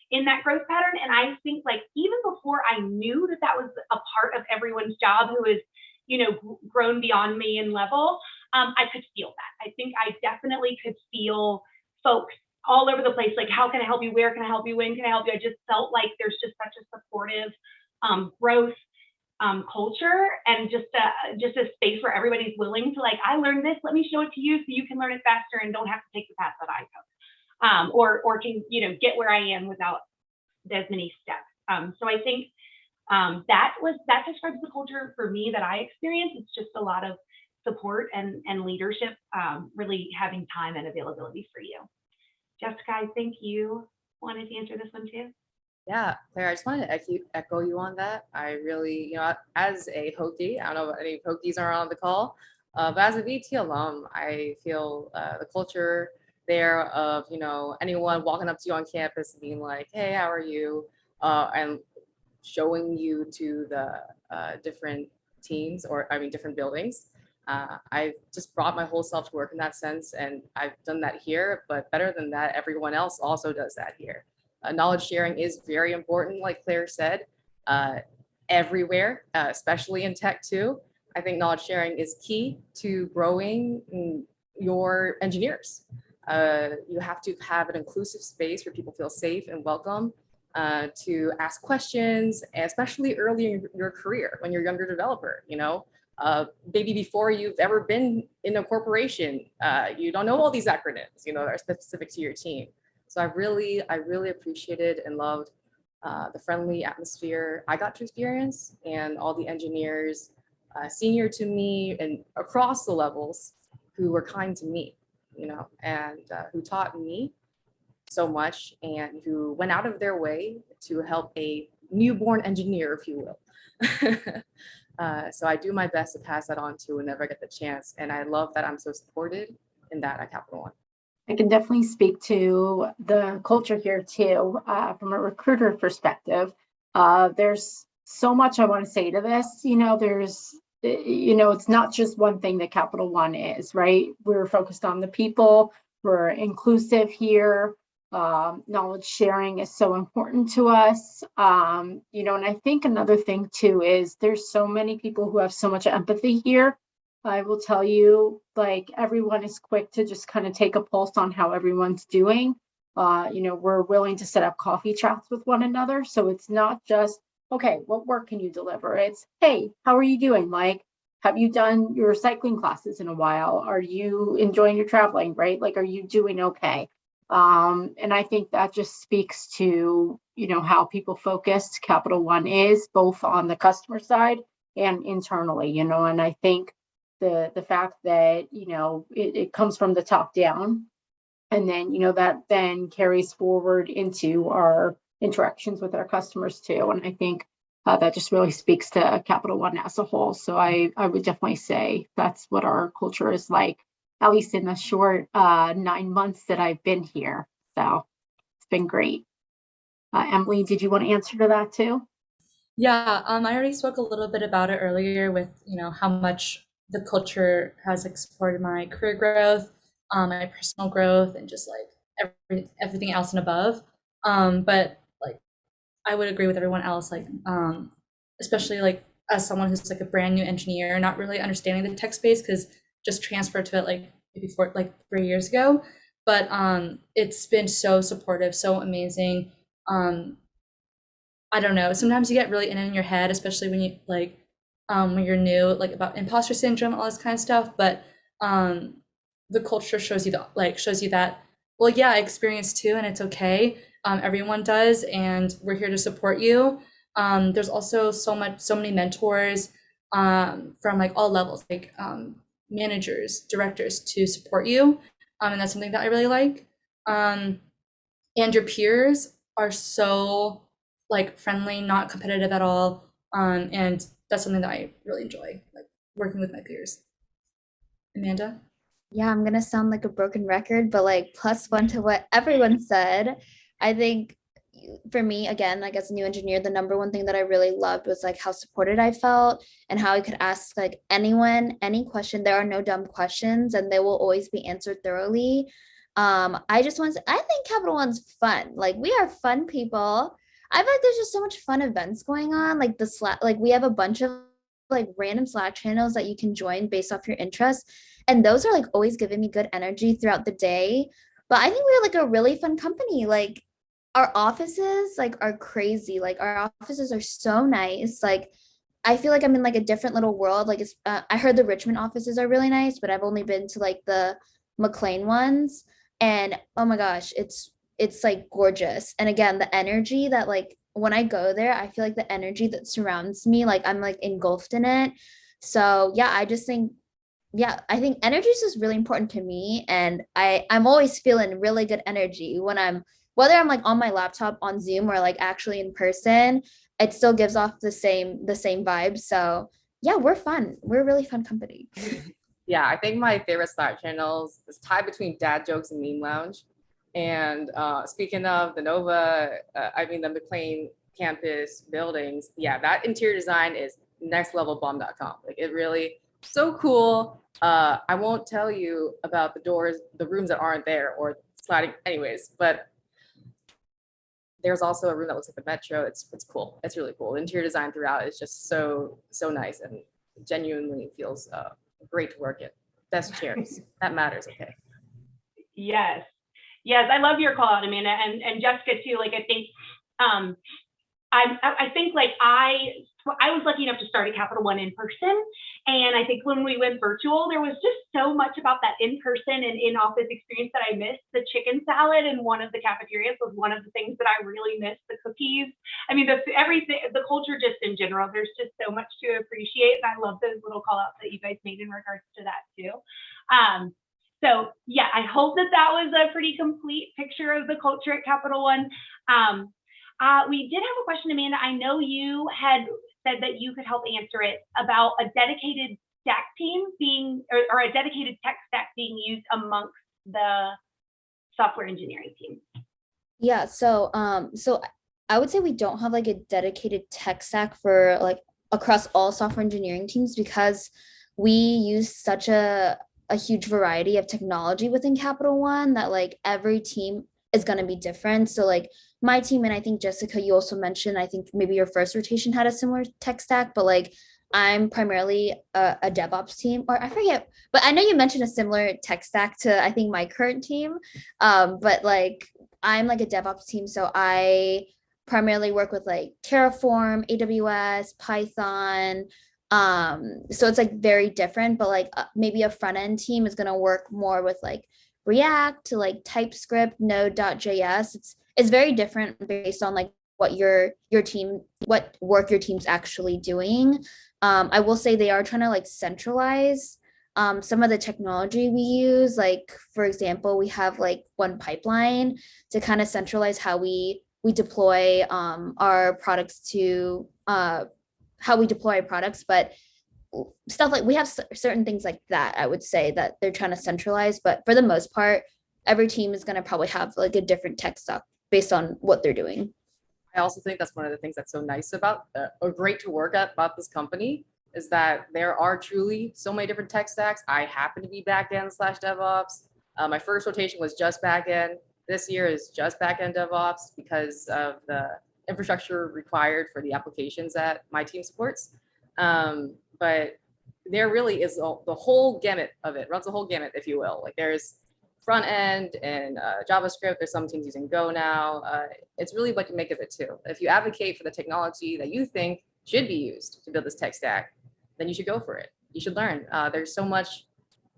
in that growth pattern. And I think, like, even before I knew that that was a part of everyone's job who is, you know, grown beyond me in level, I could feel that. I think I definitely could feel folks all over the place, like, how can I help you? Where can I help you? When can I help you? I just felt like there's just such a supportive growth culture and just a space where everybody's willing to, like, I learned this, let me show it to you so you can learn it faster and don't have to take the path that I took, or can, you know, get where I am without as many steps. So I think that describes the culture for me that I experienced. It's just a lot of support and leadership, really having time and availability for you. Jessica, I think you wanted to answer this one too. Yeah, Claire, I just wanted to echo you on that. I really, you know, as a Hokie, I don't know if any Hokies are on the call, but as a VT alum, I feel the culture there of, you know, anyone walking up to you on campus and being like, hey, how are you? And showing you to the different teams, or I mean, different buildings. I've just brought my whole self to work in that sense. And I've done that here, but better than that, everyone else also does that here. Knowledge sharing is very important, like Claire said, everywhere, especially in tech too. I think knowledge sharing is key to growing your engineers. You have to have an inclusive space where people feel safe and welcome to ask questions, and especially early in your career when you're a younger developer. You know, maybe before you've ever been in a corporation, you don't know all these acronyms, that are specific to your team. So I really appreciated and loved the friendly atmosphere I got to experience, and all the engineers, senior to me and across the levels, who were kind to me, and who taught me so much, and who went out of their way to help a newborn engineer, if you will. So I do my best to pass that on to whenever I get the chance. And I love that I'm so supported in that at Capital One. I can definitely speak to the culture here too, from a recruiter perspective. There's so much I want to say to this. It's not just one thing that Capital One is, right? We're focused on the people. We're inclusive here. Knowledge sharing is so important to us. And I think another thing too is there's so many people who have so much empathy here. I will tell you, everyone is quick to just kind of take a pulse on how everyone's doing. We're willing to set up coffee chats with one another. So it's not just, okay, what work can you deliver? It's, hey, how are you doing? Have you done your cycling classes in a while? Are you enjoying your traveling, right? Are you doing okay? And I think that just speaks to, how people focused Capital One is, both on the customer side and internally, and I think the fact that, it comes from the top down, and then, that then carries forward into our interactions with our customers too. And I think that just really speaks to Capital One as a whole. So I would definitely say that's what our culture is like, at least in the short 9 months that I've been here. So it's been great. Emily, did you want to answer to that too? Yeah, I already spoke a little bit about it earlier with, how much the culture has supported my career growth, my personal growth, and just everything else and above. But I would agree with everyone else, especially as someone who's a brand new engineer, not really understanding the tech space because just transferred to it maybe 3 years ago. But it's been so supportive, so amazing. I don't know. Sometimes you get really in your head, especially when you when you're new, about imposter syndrome, all this kind of stuff. But the culture shows you that, well, yeah, I experienced too, and it's okay. Everyone does, and we're here to support you. There's also so many mentors from all levels, managers, directors, to support you, and that's something that I really like. And your peers are so friendly, not competitive at all, and that's something that I really enjoy, working with my peers. Amanda? Yeah, I'm gonna sound like a broken record, but +1 to what everyone said. I think for me, again, as a new engineer, the number one thing that I really loved was how supported I felt and how I could ask anyone any question. There are no dumb questions, and they will always be answered thoroughly. I think Capital One's fun. We are fun people. I feel there's just so much fun events going on. The Slack, we have a bunch of random Slack channels that you can join based off your interests. And those are always giving me good energy throughout the day. But I think we're a really fun company. Our offices are crazy. Our offices are so nice. I feel I'm in a different little world. I heard the Richmond offices are really nice, but I've only been to the McLean ones. And oh my gosh, it's gorgeous. And again, the energy that when I go there, I feel the energy that surrounds me, I'm engulfed in it. So yeah, I think energy is just really important to me. And I'm always feeling really good energy when whether I'm on my laptop on Zoom or actually in person, it still gives off the same vibe. So yeah, we're fun. We're a really fun company. Yeah, I think my favorite Slack channels is tied between dad jokes and meme lounge. And speaking of the Nova, the McLean campus buildings, yeah, that interior design is nextlevelbomb.com. It really so cool. I won't tell you about the rooms that aren't there or sliding anyways, but there's also a room that looks like the Metro. It's cool. It's really cool. The interior design throughout is just so nice and genuinely feels great to work in. Best chairs. That matters. Okay. Yes, I love your call out, Amanda, and Jessica too. I think I think like I was lucky enough to start at Capital One in person. And I think when we went virtual, there was just so much about that in-person and in-office experience that I missed. The chicken salad in one of the cafeterias was one of the things that I really missed. The cookies. I mean, everything, the culture just in general, there's just so much to appreciate. And I love those little call outs that you guys made in regards to that too. So yeah, I hope that was a pretty complete picture of the culture at Capital One. We did have a question, Amanda. I know you had said that you could help answer it about a dedicated stack team being, or a dedicated tech stack being used amongst the software engineering team. Yeah, so I would say we don't have like a dedicated tech stack for like across all software engineering teams because we use such a huge variety of technology within Capital One that like every team is going to be different. So like my team, and I think Jessica, you also mentioned, I think maybe your first rotation had a similar tech stack, but like I'm primarily a DevOps team, or I forget, but I know you mentioned a similar tech stack to I think my current team, but like I'm like a DevOps team, so I primarily work with like Terraform, AWS, Python. So it's like very different, but like maybe a front end team is going to work more with like React to like TypeScript, Node.js. It's very different based on like what what work your team's actually doing. I will say they are trying to like centralize some of the technology we use. Like for example, we have like one pipeline to kind of centralize how we deploy our products to how we deploy our products, but stuff like we have certain things like that, I would say that they're trying to centralize, but for the most part, every team is going to probably have like a different tech stack based on what they're doing. I also think that's one of the things that's so nice about or great to work at about this company is that there are truly so many different tech stacks. I happen to be backend / DevOps. My first rotation was just backend. This year is just backend DevOps because of the infrastructure required for the applications that my team supports. But there really is the whole gamut of it, runs the whole gamut, if you will. Like there's front end and JavaScript. There's some teams using Go now. It's really what you make of it too. If you advocate for the technology that you think should be used to build this tech stack, then you should go for it. You should learn. There's so much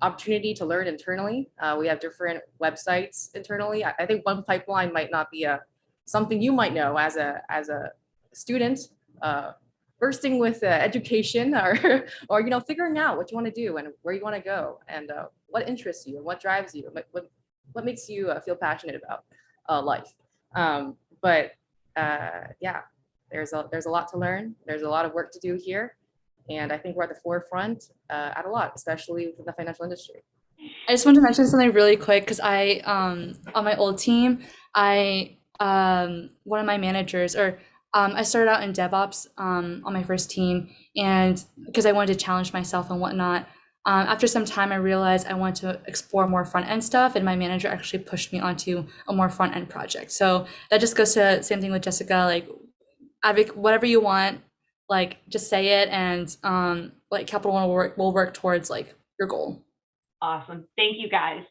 opportunity to learn internally. We have different websites internally. I think one pipeline might not be something you might know as a student bursting with education or you know figuring out what you want to do and where you want to go and what interests you and what drives you, what makes you feel passionate about life. But yeah, there's a lot to learn. There's a lot of work to do here, and I think we're at the forefront at a lot, especially within the financial industry. I just want to mention something really quick because I on my old team, one of my managers I started out in DevOps on my first team, and because I wanted to challenge myself and whatnot. After some time, I realized I wanted to explore more front end stuff, and my manager actually pushed me onto a more front end project. So that just goes to same thing with Jessica, like whatever you want, like just say it, and like Capital One will work towards like your goal. Awesome, thank you guys.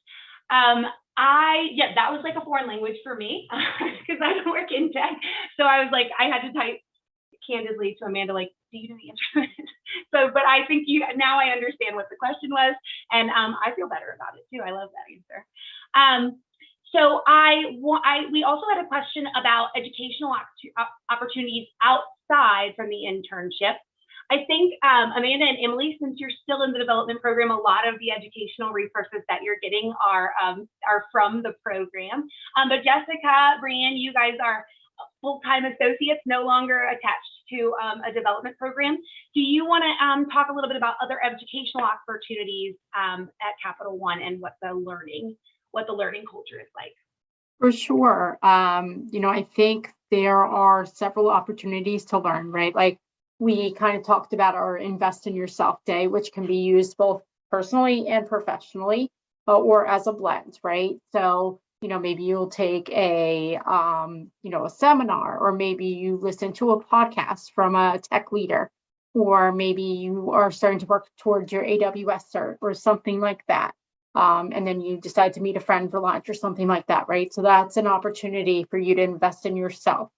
That was like a foreign language for me because I don't work in tech. So I was like, I had to type candidly to Amanda, like, do you know the answer? So, but I think now I understand what the question was, and I feel better about it too. I love that answer. So we also had a question about educational opportunities outside from the internship. I think Amanda and Emily, since you're still in the development program, a lot of the educational resources that you're getting are from the program. But Jessica, BREANNE, you guys are full-time associates, no longer attached to a development program. Do you want to talk a little bit about other educational opportunities at Capital One and what the learning culture is like? For sure. You know, I think there are several opportunities to learn, right? Like we kind of talked about our Invest in Yourself Day, which can be used both personally and professionally, or as a blend, right? So, you know, maybe you'll take a seminar, or maybe you listen to a podcast from a tech leader, or maybe you are starting to work towards your AWS cert or something like that. And then you decide to meet a friend for lunch or something like that, right? So that's an opportunity for you to invest in yourself.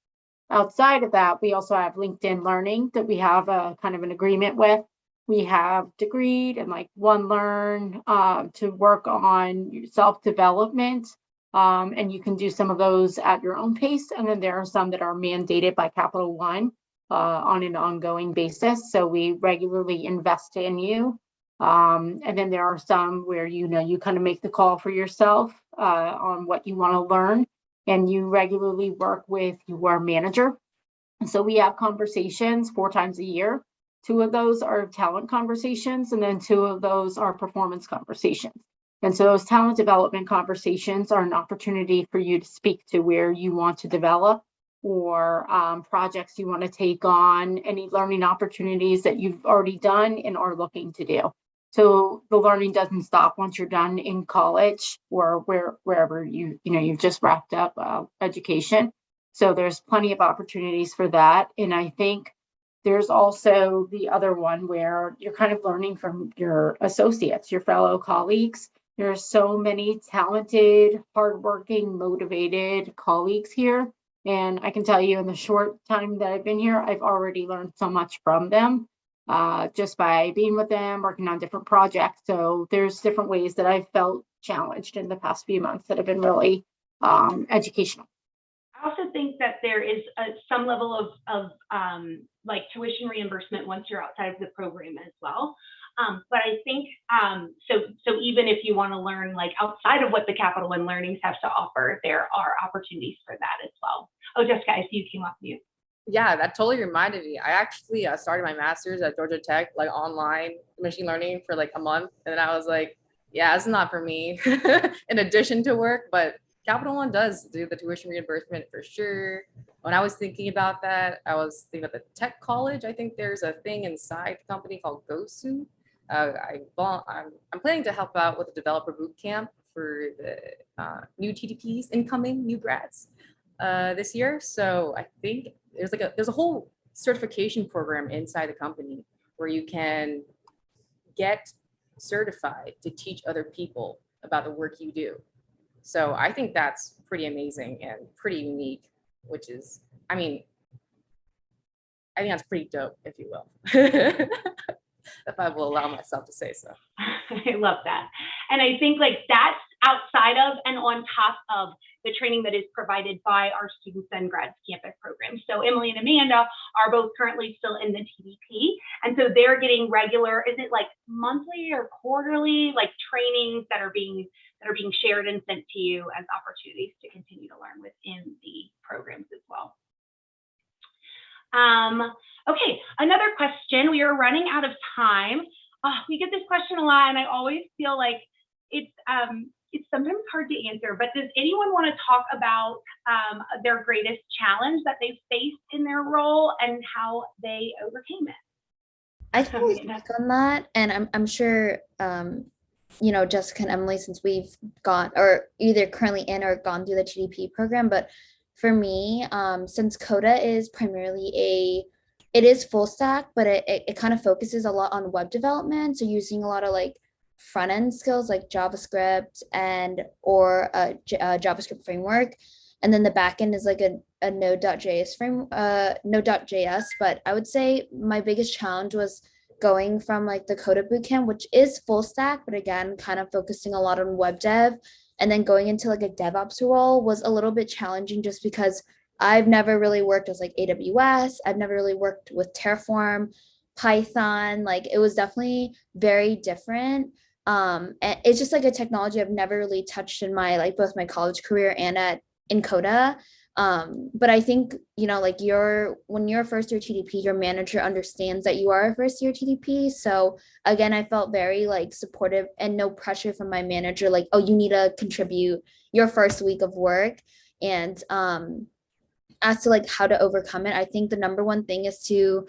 Outside of that, we also have LinkedIn Learning that we have a kind of an agreement with. We have Degreed and like OneLearn to work on self-development. And you can do some of those at your own pace. And then there are some that are mandated by Capital One on an ongoing basis. So we regularly invest in you. And then there are some where, you kind of make the call for yourself on what you want to learn, and you regularly work with your manager. And so we have conversations 4 times a year. 2 of those are talent conversations, and then 2 of those are performance conversations. And so those talent development conversations are an opportunity for you to speak to where you want to develop, or projects you want to take on, any learning opportunities that you've already done and are looking to do. So the learning doesn't stop once you're done in college or wherever you've just wrapped up education. So there's plenty of opportunities for that. And I think there's also the other one where you're kind of learning from your associates, your fellow colleagues. There's so many talented, hardworking, motivated colleagues here. And I can tell you, in the short time that I've been here, I've already learned so much from them just by being with them, working on different projects. So there's different ways that I've felt challenged in the past few months that have been really educational. I also think that there is some level of like tuition reimbursement once you're outside of the program as well. But I think so even if you want to learn like outside of what the Capital One Learnings has to offer, there are opportunities for that as well. Oh, Jessica, I see you came off mute. Yeah, that totally reminded me. I actually started my master's at Georgia Tech, like online machine learning for like a month. And then I was like, yeah, it's not for me in addition to work, but Capital One does do the tuition reimbursement for sure. When I was thinking about that, I was thinking about the tech college. I think there's a thing inside the company called GoSu. I'm planning to help out with the developer boot camp for the new TDPs, incoming new grads this year. So I think there's a whole certification program inside the company where you can get certified to teach other people about the work you do. So I think that's pretty amazing and pretty unique, which is, I think that's pretty dope, if you will. If I will allow myself to say so. I love that. And I think like that's outside of and on top of the training that is provided by our Students and Grads Campus program. So Emily and Amanda are both currently still in the TDP. And so they're getting regular, is it like monthly or quarterly, like trainings that are being shared and sent to you as opportunities to continue to learn within the programs as well. Okay, another question. We are running out of time. We get this question a lot, and I always feel like it's sometimes hard to answer, but does anyone want to talk about their greatest challenge that they faced in their role and how they overcame it? I can speak on that, and I'm sure Jessica and Emily, since we've gone or either currently in or gone through the TDP program, but for me, since Coda is primarily it is full stack, but it kind of focuses a lot on web development. So using a lot of like front end skills like JavaScript or a JavaScript framework. And then the back end is like a Node.js Node.js. But I would say my biggest challenge was going from like the Coda bootcamp, which is full stack, but again, kind of focusing a lot on web dev. And then going into like a DevOps role was a little bit challenging just because I've never really worked with like AWS. I've never really worked with Terraform, Python. Like it was definitely very different. And it's just like a technology I've never really touched in my like both my college career and in Coda. But I think, like when you're a first year TDP, your manager understands that you are a first year TDP. So again, I felt very like supportive and no pressure from my manager, like, oh, you need to contribute your first week of work. And as to like how to overcome it, I think the number one thing is to,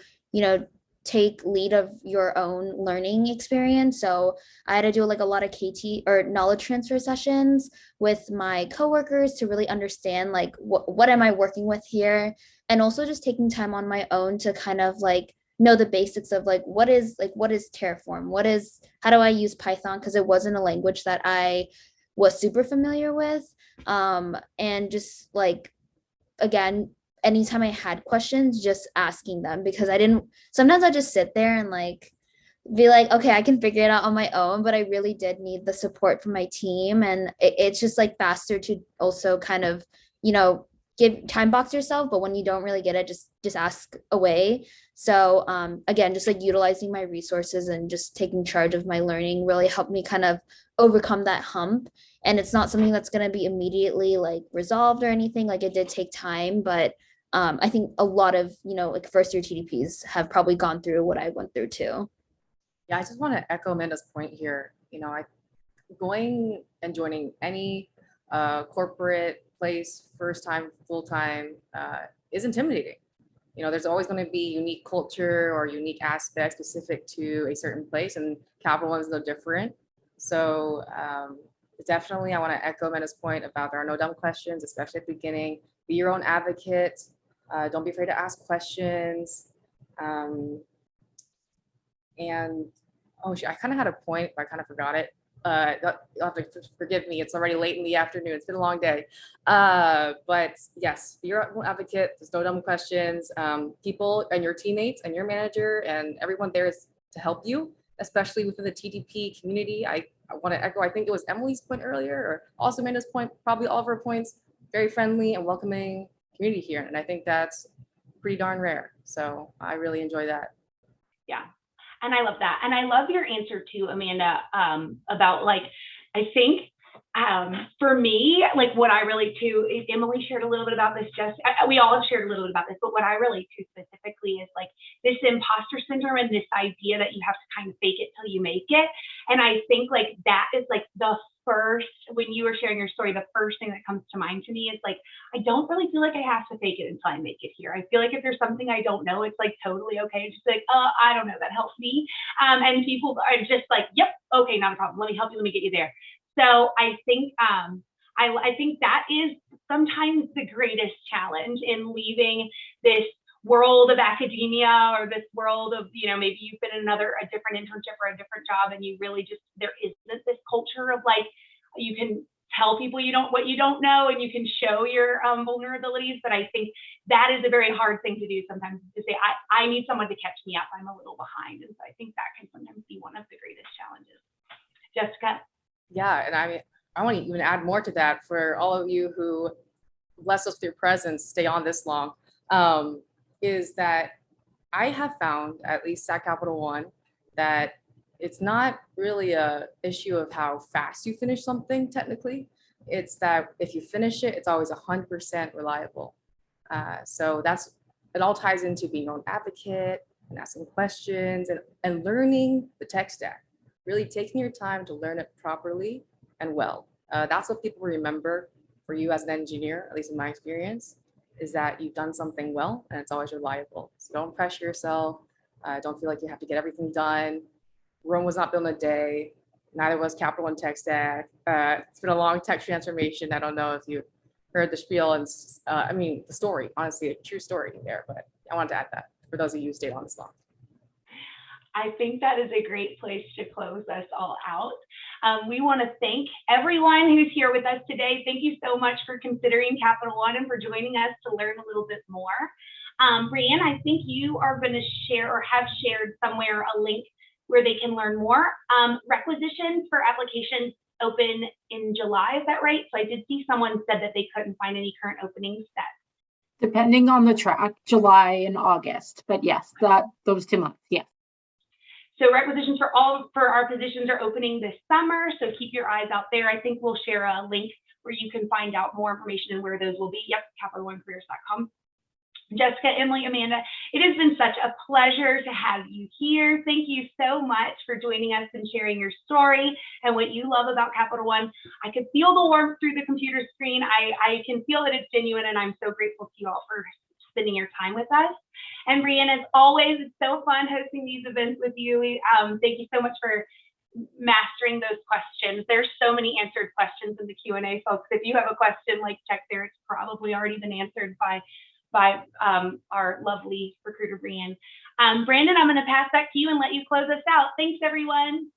take lead of your own learning experience. So I had to do like a lot of KT or knowledge transfer sessions with my coworkers to really understand like what am I working with here, and also just taking time on my own to kind of like know the basics of like what is Terraform, how do I use Python, because it wasn't a language that I was super familiar with, and just like again anytime I had questions, just asking them, because sometimes I just sit there and like be like, okay, I can figure it out on my own, but I really did need the support from my team. And it's just like faster to also kind of, give time box yourself, but when you don't really get it, just ask away. So again, just like utilizing my resources and just taking charge of my learning really helped me kind of overcome that hump. And it's not something that's going to be immediately like resolved or anything. Like, it did take time, but I think a lot of, like first year TDPs have probably gone through what I went through too. Yeah, I just want to echo Amanda's point here. Going and joining any corporate place, first time, full time, is intimidating. There's always going to be unique culture or unique aspects specific to a certain place, and Capital One is no different. So definitely, I want to echo Amanda's point about there are no dumb questions, especially at the beginning. Be your own advocate. Don't be afraid to ask questions. And I kind of had a point, but I kind of forgot it. You'll have to forgive me. It's already late in the afternoon. It's been a long day. But yes, be your own advocate. There's no dumb questions. People and your teammates and your manager and everyone there is to help you, especially within the TDP community. I want to echo, I think it was Emily's point earlier, or also Amanda's point, probably all of her points, very friendly and welcoming community here. And I think that's pretty darn rare. So I really enjoy that. Yeah. And I love that. And I love your answer too, Amanda, about like, I think for me, like what I relate to, Emily shared a little bit about this, we all have shared a little bit about this, but what I relate to specifically is like this imposter syndrome and this idea that you have to kind of fake it till you make it. And I think like that is like the first, when you were sharing your story, the first thing that comes to mind to me is like, I don't really feel like I have to fake it until I make it here. I feel like if there's something I don't know, it's like totally okay. Just like, I don't know, that helps me. And people are just like, yep, okay, not a problem. Let me help you. Let me get you there. So I think I think that is sometimes the greatest challenge in leaving this world of academia or this world of, maybe you've been in a different internship or a different job, and you really just, there isn't this culture of like, you can tell people what you don't know, and you can show your vulnerabilities. But I think that is a very hard thing to do sometimes, to say, I need someone to catch me up. I'm a little behind. And so I think that can sometimes be one of the greatest challenges. Jessica? Yeah, and I want to even add more to that for all of you who bless us with your presence, stay on this long, is that I have found, at least at Capital One, that it's not really a issue of how fast you finish something technically. It's that if you finish it, it's always 100% reliable. So it all ties into being your own advocate and asking questions and learning the tech stack. Really taking your time to learn it properly and well. That's what people remember for you as an engineer, at least in my experience, is that you've done something well and it's always reliable. So don't pressure yourself. Don't feel like you have to get everything done. Rome was not built in a day. Neither was Capital One tech stack. It's been a long tech transformation. I don't know if you heard the spiel and the story, honestly, a true story there, but I wanted to add that for those of you who stayed on this long. I think that is a great place to close us all out. We want to thank everyone who's here with us today. Thank you so much for considering Capital One and for joining us to learn a little bit more. Breanne, I think you are going to share or have shared somewhere a link where they can learn more. Requisitions for applications open in July, is that right? So I did see someone said that they couldn't find any current openings set. Depending on the track, July and August, but yes, those 2 months, yes. So requisitions for our positions are opening this summer, so keep your eyes out there. I think we'll share a link where you can find out more information and where those will be. Yep, CapitalOneCareers.com. Jessica, Emily, Amanda, it has been such a pleasure to have you here. Thank you so much for joining us and sharing your story and what you love about Capital One. I could feel the warmth through the computer screen. I can feel that it's genuine, and I'm so grateful to you all for spending your time with us. And Breanne, as always, it's so fun hosting these events with you. Thank you so much for mastering those questions. There's so many answered questions in the Q&A, folks. If you have a question, like check there, it's probably already been answered by our lovely recruiter, Breanne. Brandon, I'm going to pass back to you and let you close us out. Thanks, everyone.